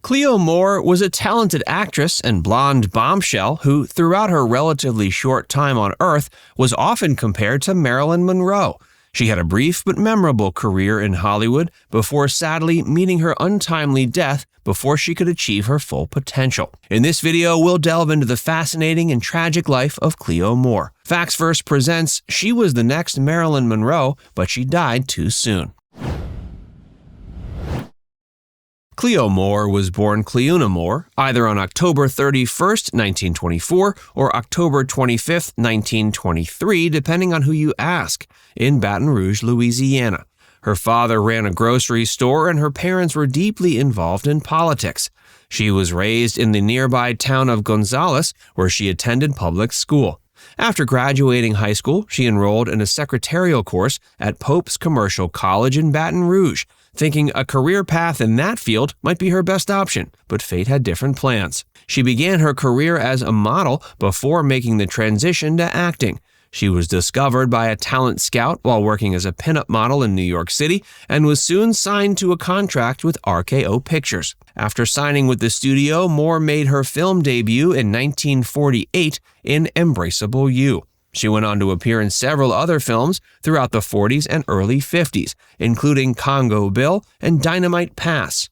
Cleo Moore was a talented actress and blonde bombshell who, throughout her relatively short time on Earth, was often compared to Marilyn Monroe. She had a brief but memorable career in Hollywood before sadly meeting her untimely death before she could achieve her full potential. In this video, we'll delve into the fascinating and tragic life of Cleo Moore. Facts First presents she was the next Marilyn Monroe, but she died too soon. Cleo Moore was born Cleo Moore either on October 31, 1924 or October 25, 1923, depending on who you ask, in Baton Rouge, Louisiana. Her father ran a grocery store and her parents were deeply involved in politics. She was raised in the nearby town of Gonzales, where she attended public school. After graduating high school, she enrolled in a secretarial course at Pope's Commercial College in Baton Rouge, thinking a career path in that field might be her best option, but fate had different plans. She began her career as a model before making the transition to acting. She was discovered by a talent scout while working as a pinup model in New York City and was soon signed to a contract with RKO Pictures. After signing with the studio, Moore made her film debut in 1948 in Embraceable You. She went on to appear in several other films throughout the 40s and early 50s, including Congo Bill and Dynamite Pass.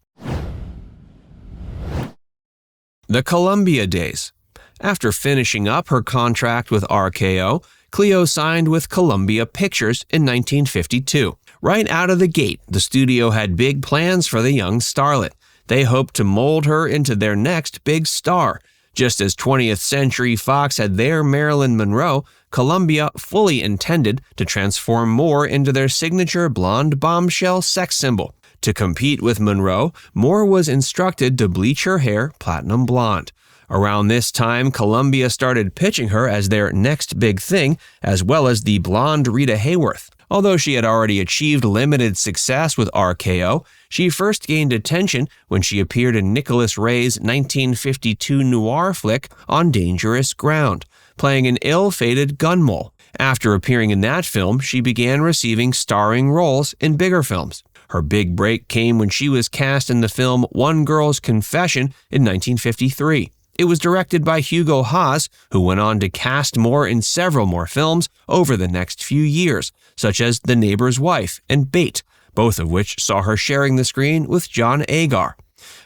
The Columbia days. After finishing up her contract with RKO, Cleo signed with Columbia Pictures in 1952. Right out of the gate, the studio had big plans for the young starlet. They hoped to mold her into their next big star. Just as 20th Century Fox had their Marilyn Monroe, Columbia fully intended to transform Moore into their signature blonde bombshell sex symbol. To compete with Monroe, Moore was instructed to bleach her hair platinum blonde. Around this time, Columbia started pitching her as their next big thing, as well as the blonde Rita Hayworth. Although she had already achieved limited success with RKO, she first gained attention when she appeared in Nicholas Ray's 1952 noir flick On Dangerous Ground, playing an ill-fated gun mole. After appearing in that film, she began receiving starring roles in bigger films. Her big break came when she was cast in the film One Girl's Confession in 1953. It was directed by Hugo Haas, who went on to cast Moore in several more films over the next few years, such as The Neighbor's Wife and Bait, both of which saw her sharing the screen with John Agar.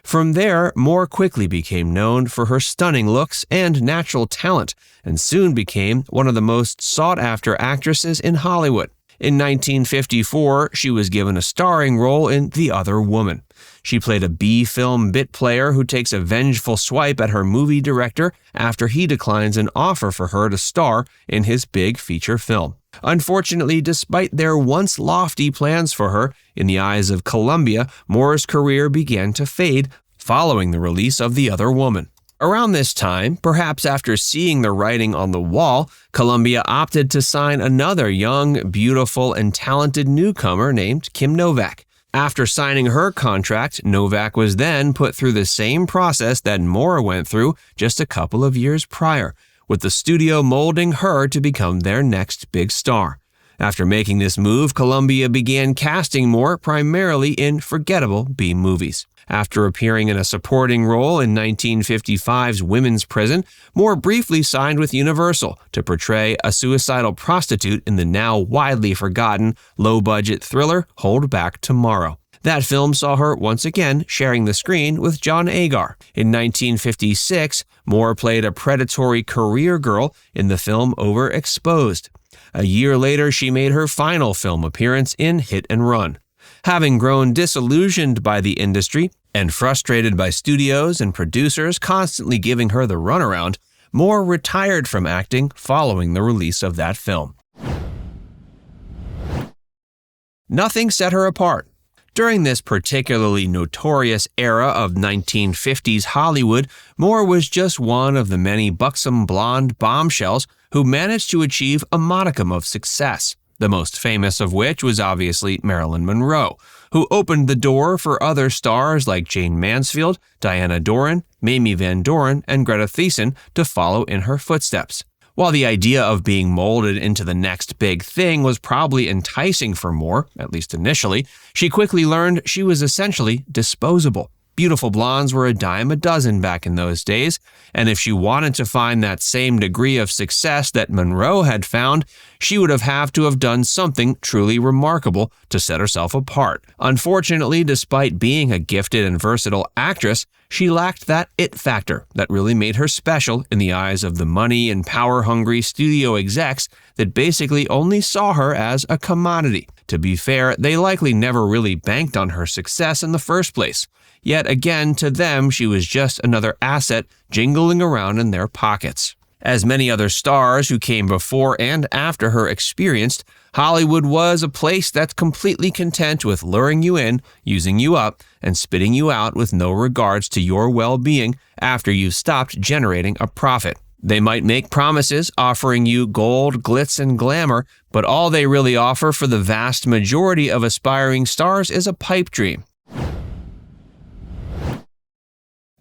From there, Moore quickly became known for her stunning looks and natural talent, and soon became one of the most sought-after actresses in Hollywood. In 1954, she was given a starring role in The Other Woman. She played a B-film bit player who takes a vengeful swipe at her movie director after he declines an offer for her to star in his big feature film. Unfortunately, despite their once lofty plans for her, in the eyes of Columbia, Moore's career began to fade following the release of The Other Woman. Around this time, perhaps after seeing the writing on the wall, Columbia opted to sign another young, beautiful, and talented newcomer named Kim Novak. After signing her contract, Novak was then put through the same process that Moore went through just a couple of years prior, with the studio molding her to become their next big star. After making this move, Columbia began casting Moore primarily in forgettable B-movies. After appearing in a supporting role in 1955's Women's Prison, Moore briefly signed with Universal to portray a suicidal prostitute in the now widely forgotten, low-budget thriller Hold Back Tomorrow. That film saw her once again sharing the screen with John Agar. In 1956, Moore played a predatory career girl in the film Overexposed. A year later, she made her final film appearance in Hit and Run. Having grown disillusioned by the industry and frustrated by studios and producers constantly giving her the runaround, Moore retired from acting following the release of that film. Nothing set her apart. During this particularly notorious era of 1950s Hollywood, Moore was just one of the many buxom blonde bombshells who managed to achieve a modicum of success. The most famous of which was obviously Marilyn Monroe, who opened the door for other stars like Jane Mansfield, Diana Doran, Mamie Van Doren, and Greta Thiessen to follow in her footsteps. While the idea of being molded into the next big thing was probably enticing for Moore, at least initially, she quickly learned she was essentially disposable. Beautiful blondes were a dime a dozen back in those days, and if she wanted to find that same degree of success that Monroe had found, she would have to have done something truly remarkable to set herself apart. Unfortunately, despite being a gifted and versatile actress, she lacked that it factor that really made her special in the eyes of the money and power-hungry studio execs that basically only saw her as a commodity. To be fair, they likely never really banked on her success in the first place. Yet again, to them, she was just another asset jingling around in their pockets. As many other stars who came before and after her experienced, Hollywood was a place that's completely content with luring you in, using you up, and spitting you out with no regards to your well-being after you've stopped generating a profit. They might make promises offering you gold, glitz, and glamour, but all they really offer for the vast majority of aspiring stars is a pipe dream.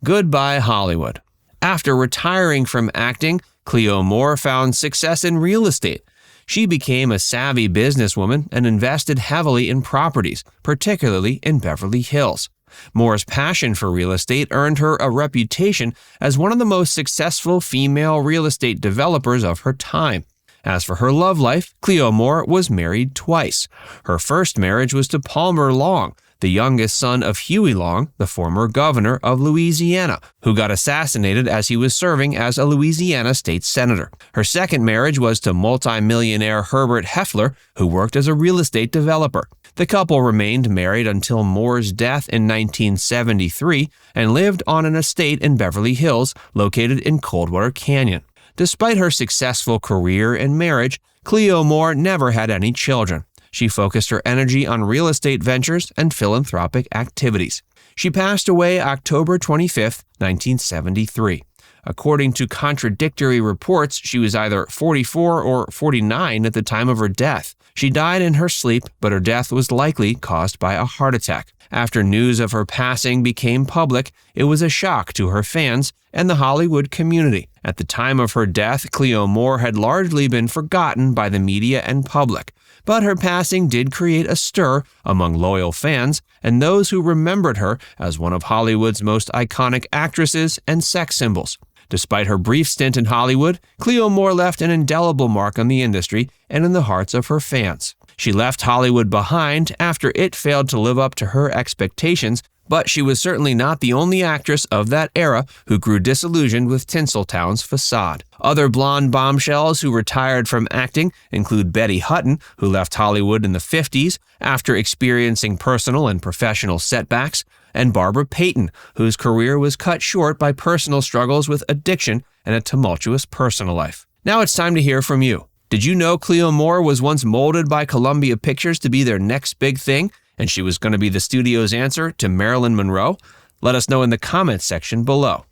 Goodbye, Hollywood. After retiring from acting, Cleo Moore found success in real estate. She became a savvy businesswoman and invested heavily in properties, particularly in Beverly Hills. Moore's passion for real estate earned her a reputation as one of the most successful female real estate developers of her time. As for her love life, Cleo Moore was married twice. Her first marriage was to Palmer Long, the youngest son of Huey Long, the former governor of Louisiana, who got assassinated as he was serving as a Louisiana state senator. Her second marriage was to multimillionaire Herbert Heffler, who worked as a real estate developer. The couple remained married until Moore's death in 1973 and lived on an estate in Beverly Hills located in Coldwater Canyon. Despite her successful career and marriage, Cleo Moore never had any children. She focused her energy on real estate ventures and philanthropic activities. She passed away October 25, 1973. According to contradictory reports, she was either 44 or 49 at the time of her death. She died in her sleep, but her death was likely caused by a heart attack. After news of her passing became public, it was a shock to her fans and the Hollywood community. At the time of her death, Cleo Moore had largely been forgotten by the media and public, but her passing did create a stir among loyal fans and those who remembered her as one of Hollywood's most iconic actresses and sex symbols. Despite her brief stint in Hollywood, Cleo Moore left an indelible mark on the industry and in the hearts of her fans. She left Hollywood behind after it failed to live up to her expectations, but she was certainly not the only actress of that era who grew disillusioned with Tinseltown's facade. Other blonde bombshells who retired from acting include Betty Hutton, who left Hollywood in the 50s after experiencing personal and professional setbacks, and Barbara Payton, whose career was cut short by personal struggles with addiction and a tumultuous personal life. Now it's time to hear from you. Did you know Cleo Moore was once molded by Columbia Pictures to be their next big thing, and she was going to be the studio's answer to Marilyn Monroe? Let us know in the comments section below.